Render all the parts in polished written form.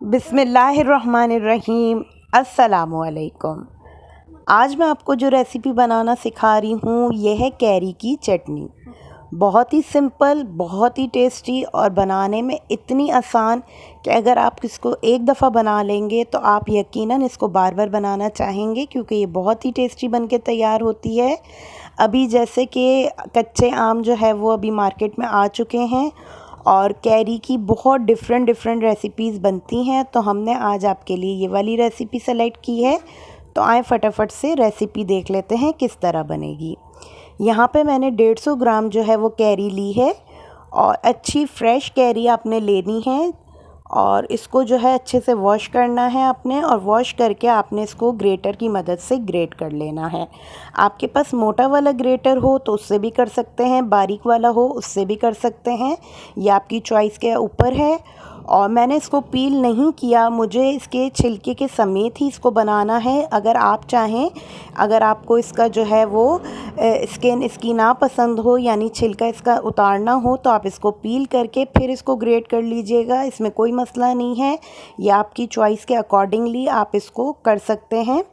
बिस्मिल्लाहिर्रहमानिर्रहीम। अस्सलामुअलैकुम। आज मैं आपको जो रेसिपी बनाना सिखा रही हूँ यह है कैरी की चटनी। बहुत ही सिंपल, बहुत ही टेस्टी और बनाने में इतनी आसान कि अगर आप इसको एक दफ़ा बना लेंगे तो आप यकीनन इसको बार बार बनाना चाहेंगे, क्योंकि ये बहुत ही टेस्टी बन के तैयार होती है। अभी जैसे कि कच्चे आम जो है वो अभी मार्केट में आ चुके हैं और कैरी की बहुत डिफरेंट रेसिपीज़ बनती हैं, तो हमने आज आपके लिए ये वाली रेसिपी सेलेक्ट की है। तो आए फटाफट से रेसिपी देख लेते हैं किस तरह बनेगी। यहाँ पे मैंने 150 ग्राम जो है वो कैरी ली है और अच्छी फ्रेश कैरी आपने लेनी है और इसको जो है अच्छे से वॉश करना है आपने, और वॉश करके आपने इसको ग्रेटर की मदद से ग्रेट कर लेना है। आपके पास मोटा वाला ग्रेटर हो तो उससे भी कर सकते हैं, बारीक वाला हो उससे भी कर सकते हैं, ये आपकी चॉइस के ऊपर है। और मैंने इसको पील नहीं किया, मुझे इसके छिलके के समेत ही इसको बनाना है। अगर आप चाहें, अगर आपको इसका जो है वो स्किन इसकी ना पसंद हो, यानी छिलका इसका उतारना हो, तो आप इसको पील करके फिर इसको ग्रेट कर लीजिएगा, इसमें कोई मसला नहीं है। ये आपकी चॉइस के अकॉर्डिंगली आप इसको कर सकते हैं।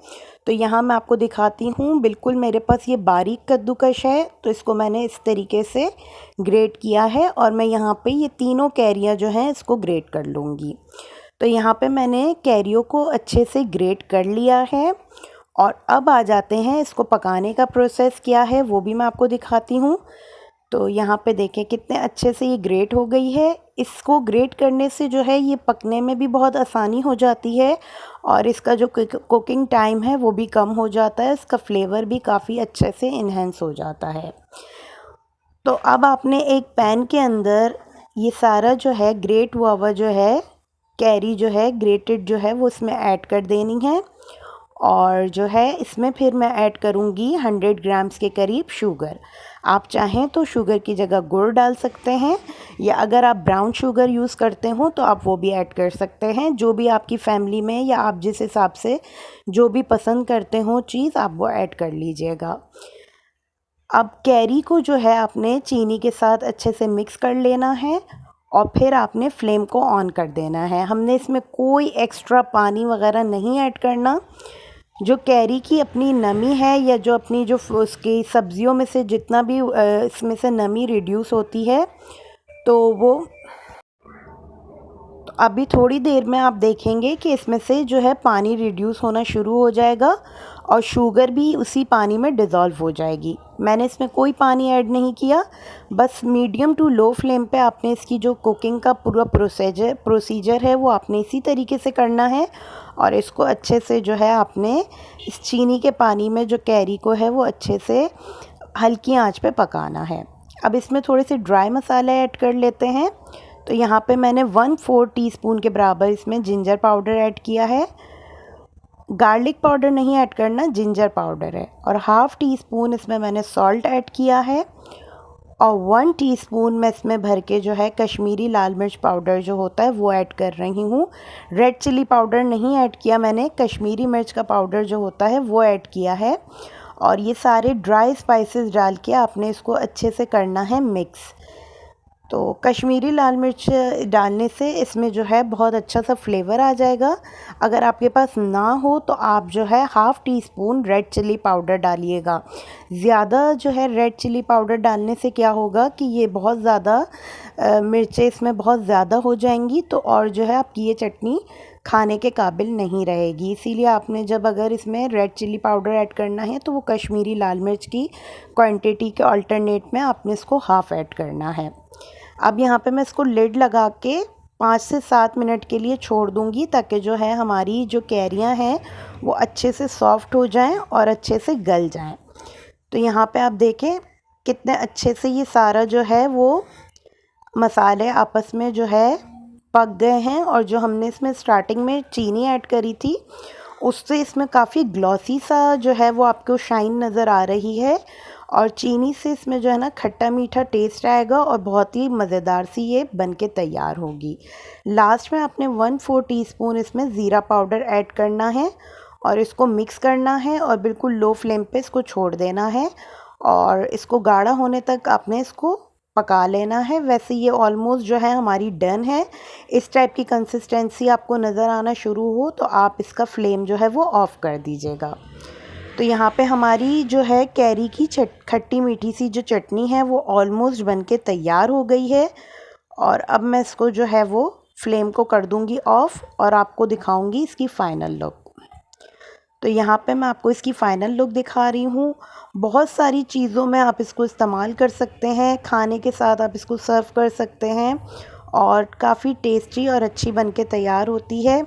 तो यहाँ मैं आपको दिखाती हूँ, बिल्कुल मेरे पास ये बारीक कद्दूकश है, तो इसको मैंने इस तरीके से ग्रेट किया है और मैं यहाँ पे ये तीनों कैरियाँ जो हैं इसको ग्रेट कर लूँगी। तो यहाँ पे मैंने कैरियों को अच्छे से ग्रेट कर लिया है और अब आ जाते हैं इसको पकाने का प्रोसेस क्या है वो भी मैं आपको दिखाती हूँ। तो यहाँ पे देखें कितने अच्छे से ये ग्रेट हो गई है। इसको ग्रेट करने से जो है ये पकने में भी बहुत आसानी हो जाती है और इसका जो कुकिंग टाइम है वो भी कम हो जाता है, इसका फ्लेवर भी काफ़ी अच्छे से इन्हेंस हो जाता है। तो अब आपने एक पैन के अंदर ये सारा जो है ग्रेट हुआ हुआ जो है कैरी जो है ग्रेटेड जो है वो इसमें ऐड कर देनी है। और जो है इसमें फिर मैं ऐड करूँगी 100 ग्राम्स के करीब शुगर। आप चाहें तो शुगर की जगह गुड़ डाल सकते हैं, या अगर आप ब्राउन शुगर यूज़ करते हो तो आप वो भी ऐड कर सकते हैं। जो भी आपकी फैमिली में या आप जिस हिसाब से जो भी पसंद करते हो चीज़, आप वो ऐड कर लीजिएगा। अब कैरी को जो है आपने चीनी के साथ अच्छे से मिक्स कर लेना है और फिर आपने फ्लेम को ऑन कर देना है। हमने इसमें कोई एक्स्ट्रा पानी वगैरह नहीं ऐड करना। जो कैरी की अपनी नमी है, या जो अपनी जो उसकी सब्जियों में से जितना भी इसमें से नमी रिड्यूस होती है, तो वो तो अभी थोड़ी देर में आप देखेंगे कि इसमें से जो है पानी रिड्यूस होना शुरू हो जाएगा और शुगर भी उसी पानी में डिज़ोल्व हो जाएगी। मैंने इसमें कोई पानी ऐड नहीं किया, बस मीडियम टू लो फ्लेम पे आपने इसकी जो कुकिंग का पूरा प्रोसीजर है वो आपने इसी तरीके से करना है। और इसको अच्छे से जो है आपने इस चीनी के पानी में जो कैरी को है वो अच्छे से हल्की आंच पे पकाना है। अब इसमें थोड़े से ड्राई मसाले ऐड कर लेते हैं। तो यहाँ पे मैंने 1/4 टीस्पून के बराबर इसमें जिंजर पाउडर ऐड किया है। गार्लिक पाउडर नहीं ऐड करना, जिंजर पाउडर है। और हाफ़ टी स्पून इसमें मैंने सॉल्ट ऐड किया है और 1 टीस्पून मैं इसमें भर के जो है कश्मीरी लाल मिर्च पाउडर जो होता है वो ऐड कर रही हूँ। रेड चिली पाउडर नहीं ऐड किया मैंने, कश्मीरी मिर्च का पाउडर जो होता है वो ऐड किया है। और ये सारे ड्राई स्पाइसेस डाल के आपने इसको अच्छे से करना है मिक्स। तो कश्मीरी लाल मिर्च डालने से इसमें जो है बहुत अच्छा सा फ्लेवर आ जाएगा। अगर आपके पास ना हो तो आप जो है half teaspoon red chilli powder डालिएगा। ज़्यादा जो है रेड चिली पाउडर डालने से क्या होगा कि ये बहुत ज़्यादा मिर्चें इसमें बहुत ज़्यादा हो जाएंगी, तो और जो है आपकी ये चटनी खाने के काबिल नहीं रहेगी। इसीलिए आपने जब अगर इसमें रेड चिली पाउडर ऐड करना है तो वो कश्मीरी लाल मिर्च की क्वांटिटी के अल्टरनेट में आपने इसको हाफ़ ऐड करना है। अब यहाँ पे मैं इसको लिड लगा के 5 से 7 मिनट के लिए छोड़ दूँगी, ताकि जो है हमारी जो कैरियाँ हैं वो अच्छे से सॉफ़्ट हो जाएं और अच्छे से गल जाएं। तो यहाँ पे आप देखें कितने अच्छे से ये सारा जो है वो मसाले आपस में जो है पक गए हैं। और जो हमने इसमें स्टार्टिंग में चीनी ऐड करी थी उससे इसमें काफ़ी ग्लॉसी सा जो है वो आपको शाइन नज़र आ रही है। और चीनी से इसमें जो है ना खट्टा मीठा टेस्ट आएगा और बहुत ही मज़ेदार सी ये बन के तैयार होगी। लास्ट में आपने 1/4 टीस्पून इसमें ज़ीरा पाउडर ऐड करना है और इसको मिक्स करना है और बिल्कुल लो फ्लेम पे इसको छोड़ देना है। और इसको गाढ़ा होने तक आपने इसको पका लेना है। वैसे ये ऑलमोस्ट जो है हमारी डन है। इस टाइप की कंसिस्टेंसी आपको नज़र आना शुरू हो तो आप इसका फ्लेम जो है वो ऑफ़ कर दीजिएगा। तो यहाँ पे हमारी जो है कैरी की खट्टी मीठी सी जो चटनी है वो ऑलमोस्ट बन के तैयार हो गई है। और अब मैं इसको जो है वो फ्लेम को कर दूँगी ऑफ़ और आपको दिखाऊँगी इसकी फ़ाइनल लुक। तो यहाँ पे मैं आपको इसकी फ़ाइनल लुक दिखा रही हूँ। बहुत सारी चीज़ों में आप इसको इस्तेमाल कर सकते हैं, खाने के साथ आप इसको सर्व कर सकते हैं और काफ़ी टेस्टी और अच्छी बन के तैयार होती है।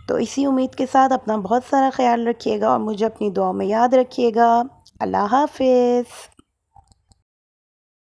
तो इसी उम्मीद के साथ अपना बहुत सारा ख़्याल रखिएगा और मुझे अपनी दुआ में याद रखिएगा। अल्लाह हाफ़िज़।